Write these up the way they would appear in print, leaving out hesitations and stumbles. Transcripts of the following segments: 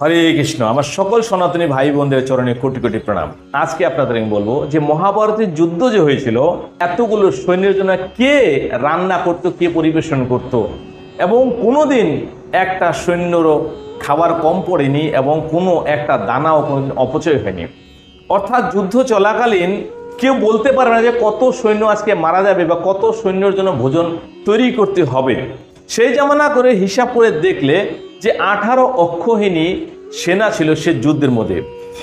হরে কৃষ্ণ। আমার সকল সনাতনী ভাই বোনদের চরণে কোটি কোটি প্রণাম। আজকে আপনাদের আমি বলবো যে মহাভারতের যুদ্ধ যে হয়েছিল, এতগুলো সৈন্যের জন্য কে রান্না করত, কে পরিবেশন করত, এবং কোনোদিন একটা সৈন্যরও খাবার কম পড়েনি এবং কোনো একটা দানাও কোনোদিন অপচয় হয়নি। অর্থাৎ যুদ্ধ চলাকালীন কেউ বলতে পারে না যে কত সৈন্য আজকে মারা যাবে বা কত সৈন্যর জন্য ভোজন তৈরি করতে হবে। সেই জামানা করে হিসাব করে দেখলে যে 18 অক্ষৌহিনী সেনা ছিল সে যুদ্ধের মধ্যে।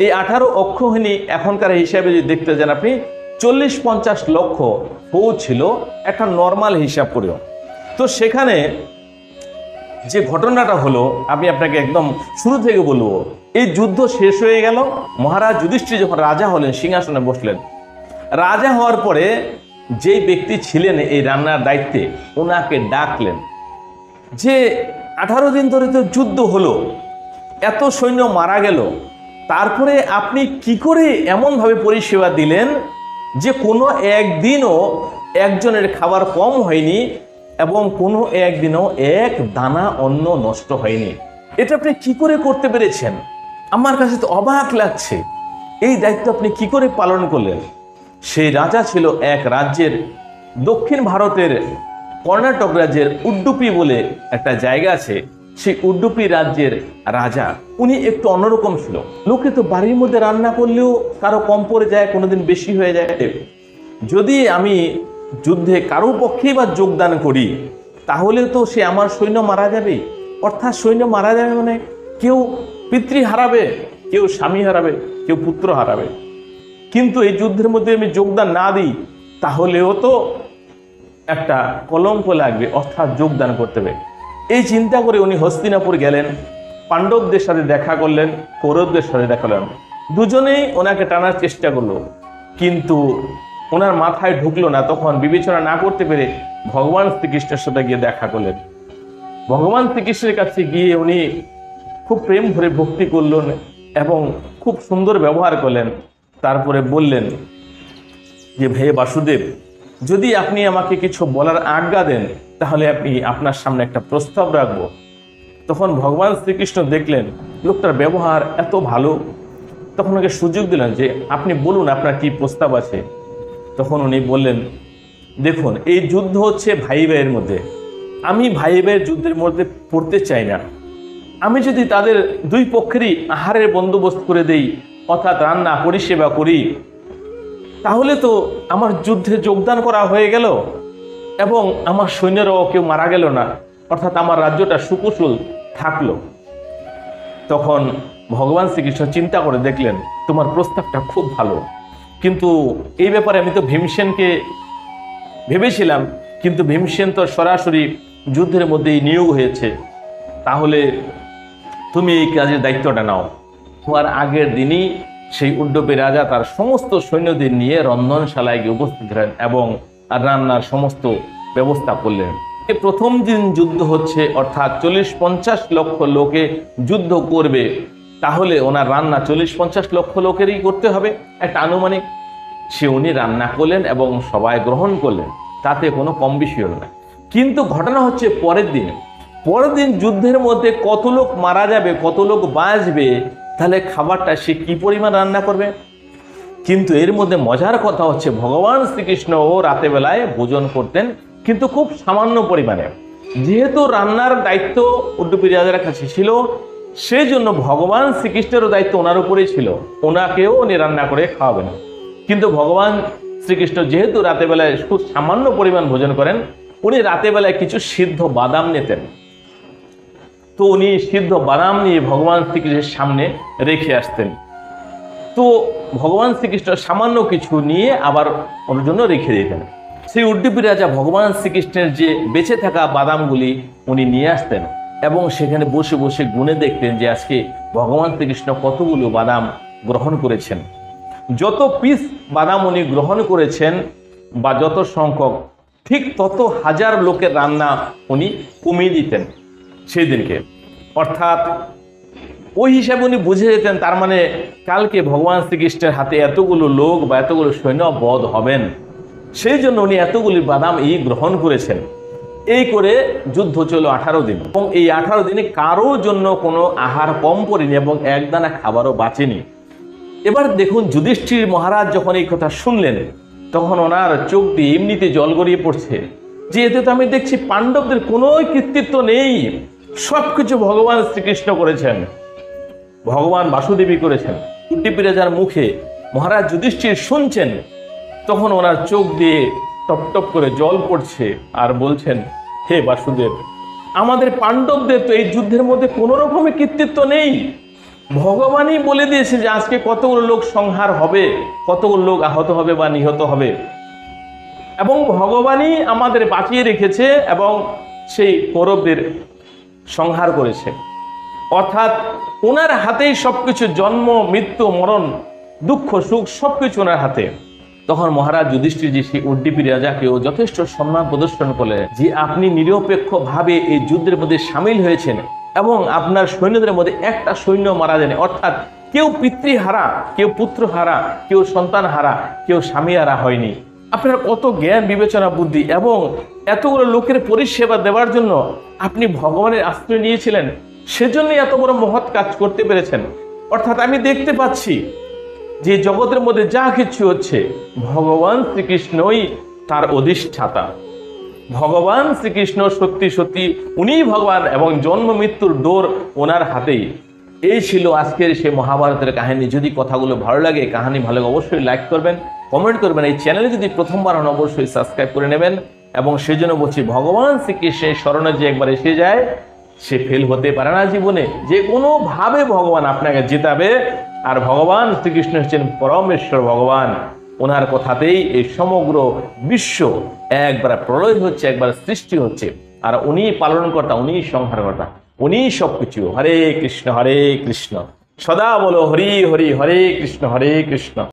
এই 18 অক্ষৌহিনী এখনকার হিসাবে যদি দেখতে যান আপনি 40-50 লক্ষ ফৌজ ছিল, একটা নর্মাল হিসাব করেও। তো সেখানে যে ঘটনাটা হলো আমি আপনাকে একদম শুরু থেকে বলবো। এই যুদ্ধ শেষ হয়ে গেল, মহারাজ যুধিষ্ঠির যখন রাজা হলেন, সিংহাসনে বসলেন। রাজা হওয়ার পরে যেই ব্যক্তি ছিলেন এই রান্নার দায়িত্বে, ওনাকে ডাকলেন যে 18 দিন ধরে তো যুদ্ধ হলো, এত সৈন্য মারা গেল, তারপরে আপনি কি করে এমনভাবে পরিষেবা দিলেন যে কোনো একদিনও একজনের খাবার কম হয়নি এবং কোনো একদিনও এক দানা অন্ন নষ্ট হয়নি? এটা আপনি কি করে করতে পেরেছেন? আমার কাছে তো অবাক লাগছে। এই দায়িত্ব আপনি কি করে পালন করলেন? সেই রাজা ছিল এক রাজ্যের, দক্ষিণ ভারতের কর্ণাটক রাজ্যের উডুপি বলে একটা জায়গা আছে, সেই উডুপি রাজ্যের রাজা। উনি একটু অন্যরকম ছিল। লোকে তো বাড়ির মধ্যে রান্না করলেও কারো কম পড়ে যায়, কোনোদিন বেশি হয়ে যায়। যদি আমি যুদ্ধে কারো পক্ষেই বা যোগদান করি, তাহলে তো সে আমার সৈন্য মারা যাবে। অর্থাৎ সৈন্য মারা যাবে মানে কেউ পিতৃ হারাবে, কেউ স্বামী হারাবে, কেউ পুত্র হারাবে। কিন্তু এই যুদ্ধের মধ্যে আমি যোগদান না দিই, তাহলেও তো একটা কলঙ্ক লাগবে, অর্থাৎ যোগদান করতে হবে। এই চিন্তা করে উনি হস্তিনাপুর গেলেন, পাণ্ডবদের সাথে দেখা করলেন, কৌরবদের সাথে দেখা করলেন। দুজনেই ওনাকে টানার চেষ্টা করলো, কিন্তু ওনার মাথায় ঢুকলো না। তখন বিবেচনা না করতে পেরে ভগবান শ্রীকৃষ্ণের সাথে গিয়ে দেখা করলেন। ভগবান শ্রীকৃষ্ণের কাছে গিয়ে উনি খুব প্রেম ভরে ভক্তি করলেন এবং খুব সুন্দর ব্যবহার করলেন। তারপরে বললেন যে হে বাসুদেব, যদি আপনি আমাকে কিছু বলার আজ্ঞা দেন, তাহলে আপনি আপনার সামনে একটা প্রস্তাব রাখবো। তখন ভগবান শ্রীকৃষ্ণ দেখলেন লোকটার ব্যবহার এত ভালো, তখন ওকে সুযোগ দিলেন যে আপনি বলুন আপনার কি প্রস্তাব আছে। তখন উনি বললেন, দেখুন, এই যুদ্ধ হচ্ছে ভাই ভাইয়ের মধ্যে, আমি ভাই ভাইয়ের যুদ্ধের মধ্যে পড়তে চাই না। আমি যদি তাদের দুই পক্ষেরই আহারের বন্দোবস্ত করে দেই, অর্থাৎ রান্না পরিষেবা করি, তাহলে তো আমার যুদ্ধে যোগদান করা হয়ে গেল এবং আমার সৈন্যরাও কেউ মারা গেল না, অর্থাৎ আমার রাজ্যটা সুকুশল থাকলো। তখন ভগবান শ্রীকৃষ্ণ চিন্তা করে দেখলেন তোমার প্রস্তাবটা খুব ভালো, কিন্তু এই ব্যাপারে আমি তো ভীমসেনকে ভেবেছিলাম, কিন্তু ভীমসেন তো সরাসরি যুদ্ধের মধ্যেই নিয়োগ হয়েছে। তাহলে তুমি এই কাজের দায়িত্বটা নাও। তোমার আগের দিনই সেই উড্ডপী রাজা তার সমস্ত সৈন্যদের নিয়ে রন্ধনশালায় গিয়ে উপস্থিত হলেন এবং রান্নার সমস্ত ব্যবস্থা করলেন। প্রথম দিন যুদ্ধ হচ্ছে, অর্থাৎ 40-50 লক্ষ লোকে যুদ্ধ করবে, তাহলে ওনার রান্না 40-50 লক্ষ লোকেরই করতে হবে, একটা আনুমানিক। সে উনি রান্না করলেন এবং সবাই গ্রহণ করলেন, তাতে কোনো কম বেশি হলো না। কিন্তু ঘটনা হচ্ছে পরের দিন যুদ্ধের মধ্যে কত লোক মারা যাবে, কত লোক বাঁচবে, তাহলে খাবারটা সে কি পরিমাণ রান্না করবে। কিন্তু এর মধ্যে মজার কথা হচ্ছে ভগবান শ্রীকৃষ্ণও রাতে বেলায় ভোজন করতেন, কিন্তু খুব সামান্য পরিমাণে। যেহেতু রান্নার দায়িত্ব উডুপি রাজার কাছে ছিল, সেই জন্য ভগবান শ্রীকৃষ্ণেরও দায়িত্ব ওনার উপরেই ছিল, ওনাকেও উনি রান্না করে খাওয়াবেন। কিন্তু ভগবান শ্রীকৃষ্ণ যেহেতু রাতে বেলায় খুব সামান্য পরিমাণ ভোজন করেন, উনি রাতে বেলায় কিছু সিদ্ধ বাদাম নিতেন। তো উনি সিদ্ধ বাদাম নিয়ে ভগবান শ্রীকৃষ্ণের সামনে রেখে আসতেন। তো ভগবান শ্রীকৃষ্ণ সামান্য কিছু নিয়ে আবার ওর জন্য রেখে দিতেন। সেই উডুপি রাজা ভগবান শ্রীকৃষ্ণের যে বেঁচে থাকা বাদামগুলি উনি নিয়ে আসতেন এবং সেখানে বসে বসে গুনে দেখতেন যে আজকে ভগবান শ্রীকৃষ্ণ কতগুলো বাদাম গ্রহণ করেছেন। যত পিস বাদাম উনি গ্রহণ করেছেন বা যত সংখ্যক, ঠিক তত হাজার লোকের রান্না উনি কমিয়ে দিতেন সেই দিনকে। অর্থাৎ ওই হিসাবে উনি বুঝে যেতেন, তার মানে কালকে ভগবান শ্রীকৃষ্ণের হাতে এতগুলো লোক বা এতগুলো সৈন্য বধ হবেন, সেই জন্য উনি এতগুলি বাদাম গ্রহণ করেছেন। এই করে যুদ্ধ চলো 18 দিন, এবং এই 18 দিনে কারো জন্য কোনো আহার কম পড়েনি এবং একদানা খাবারও বাঁচেনি। এবার দেখুন, যুধিষ্ঠির মহারাজ যখন এই কথা শুনলেন তখন ওনার চোখ দিয়ে এমনিতে জল গড়িয়ে পড়ছে যে এতে তো আমি দেখছি পাণ্ডবদের কোনো কৃতিত্ব নেই, সবকিছু ভগবান শ্রীকৃষ্ণ করেছেন, ভগবান বাসুদেবী করেছেন। কুন্তিপুত্র রাজার মুখে মহারাজ যুধিষ্ঠির শুনছেন, তখন ওনার চোখ দিয়ে টপ টপ করে জল পড়ছে আর বলছেন, হে বাসুদেব, আমাদের পাণ্ডবদের তো এই যুদ্ধের মধ্যে কোনো রকমের কৃতিত্ব নেই, ভগবানই বলে দিয়েছে যে আজকে কতগুলো লোক সংহার হবে, কতগুলো লোক আহত হবে বা নিহত হবে, এবং ভগবানই আমাদের বাঁচিয়ে রেখেছে এবং সেই কৌরবদের সংহার করেছে। অর্থাৎ ওনার হাতেই সবকিছু, জন্ম মৃত্যু মরণ দুঃখ সুখ সবকিছু ওনার হাতে। তখন মহারাজ যুধিষ্ঠির জি সেই উড্ডীপী রাজাকেও যথেষ্ট সম্মান প্রদর্শন করলেন যে আপনি নিরপেক্ষ ভাবে এই যুদ্ধের মধ্যে সামিল হয়েছেন এবং আপনার সৈন্যদের মধ্যে একটা সৈন্য মারা যায়নি, অর্থাৎ কেউ পিতৃহারা, কেউ পুত্রহারা, কেউ সন্তানহারা, কেউ স্বামীহারা হয়নি। আপনার কত জ্ঞান বিবেচনা বুদ্ধি, এবং এতগুলো লোকের পরিষেবা দেওয়ার জন্য আপনি ভগবানের আশ্রয় নিয়েছিলেন, সেজন্যই এত বড় মহৎ কাজ করতে পেরেছেন। অর্থাৎ আমি দেখতে পাচ্ছি যে জগতের মধ্যে যা কিছু হচ্ছে ভগবান শ্রীকৃষ্ণই তার অধিষ্ঠাতা, ভগবান শ্রীকৃষ্ণ সত্যি সত্যি উনিই ভগবান এবং জন্ম মৃত্যুর ডোর ওনার হাতেই। এই ছিল আজকের সেই মহাভারতের কাহিনী। যদি কথাগুলো ভালো লাগে, কাহিনী ভালো লাগে, অবশ্যই লাইক করবেন, কমেন্ট করবেন। এই চ্যানেলে যদি প্রথমবার হন অবশ্যই সাবস্ক্রাইব করে নেবেন। এবং সেই জন্য বলছি, ভগবান শ্রীকৃষ্ণের শরণে যে একবার এসে যায় সে ফেল হতে পারে না জীবনে, যে কোনোভাবে ভগবান আপনাকে জেতাবে। আর ভগবান শ্রীকৃষ্ণ হচ্ছেন পরমেশ্বর ভগবান, ওনার কথাতেই এই সমগ্র বিশ্ব একবার প্রলয় হচ্ছে, একবার সৃষ্টি হচ্ছে, আর উনি পালনকর্তা, উনি সংহারকর্তা, উনি সবকিছু। হরে কৃষ্ণ সদা বলো হরি হরি, হরে কৃষ্ণ কৃষ্ণ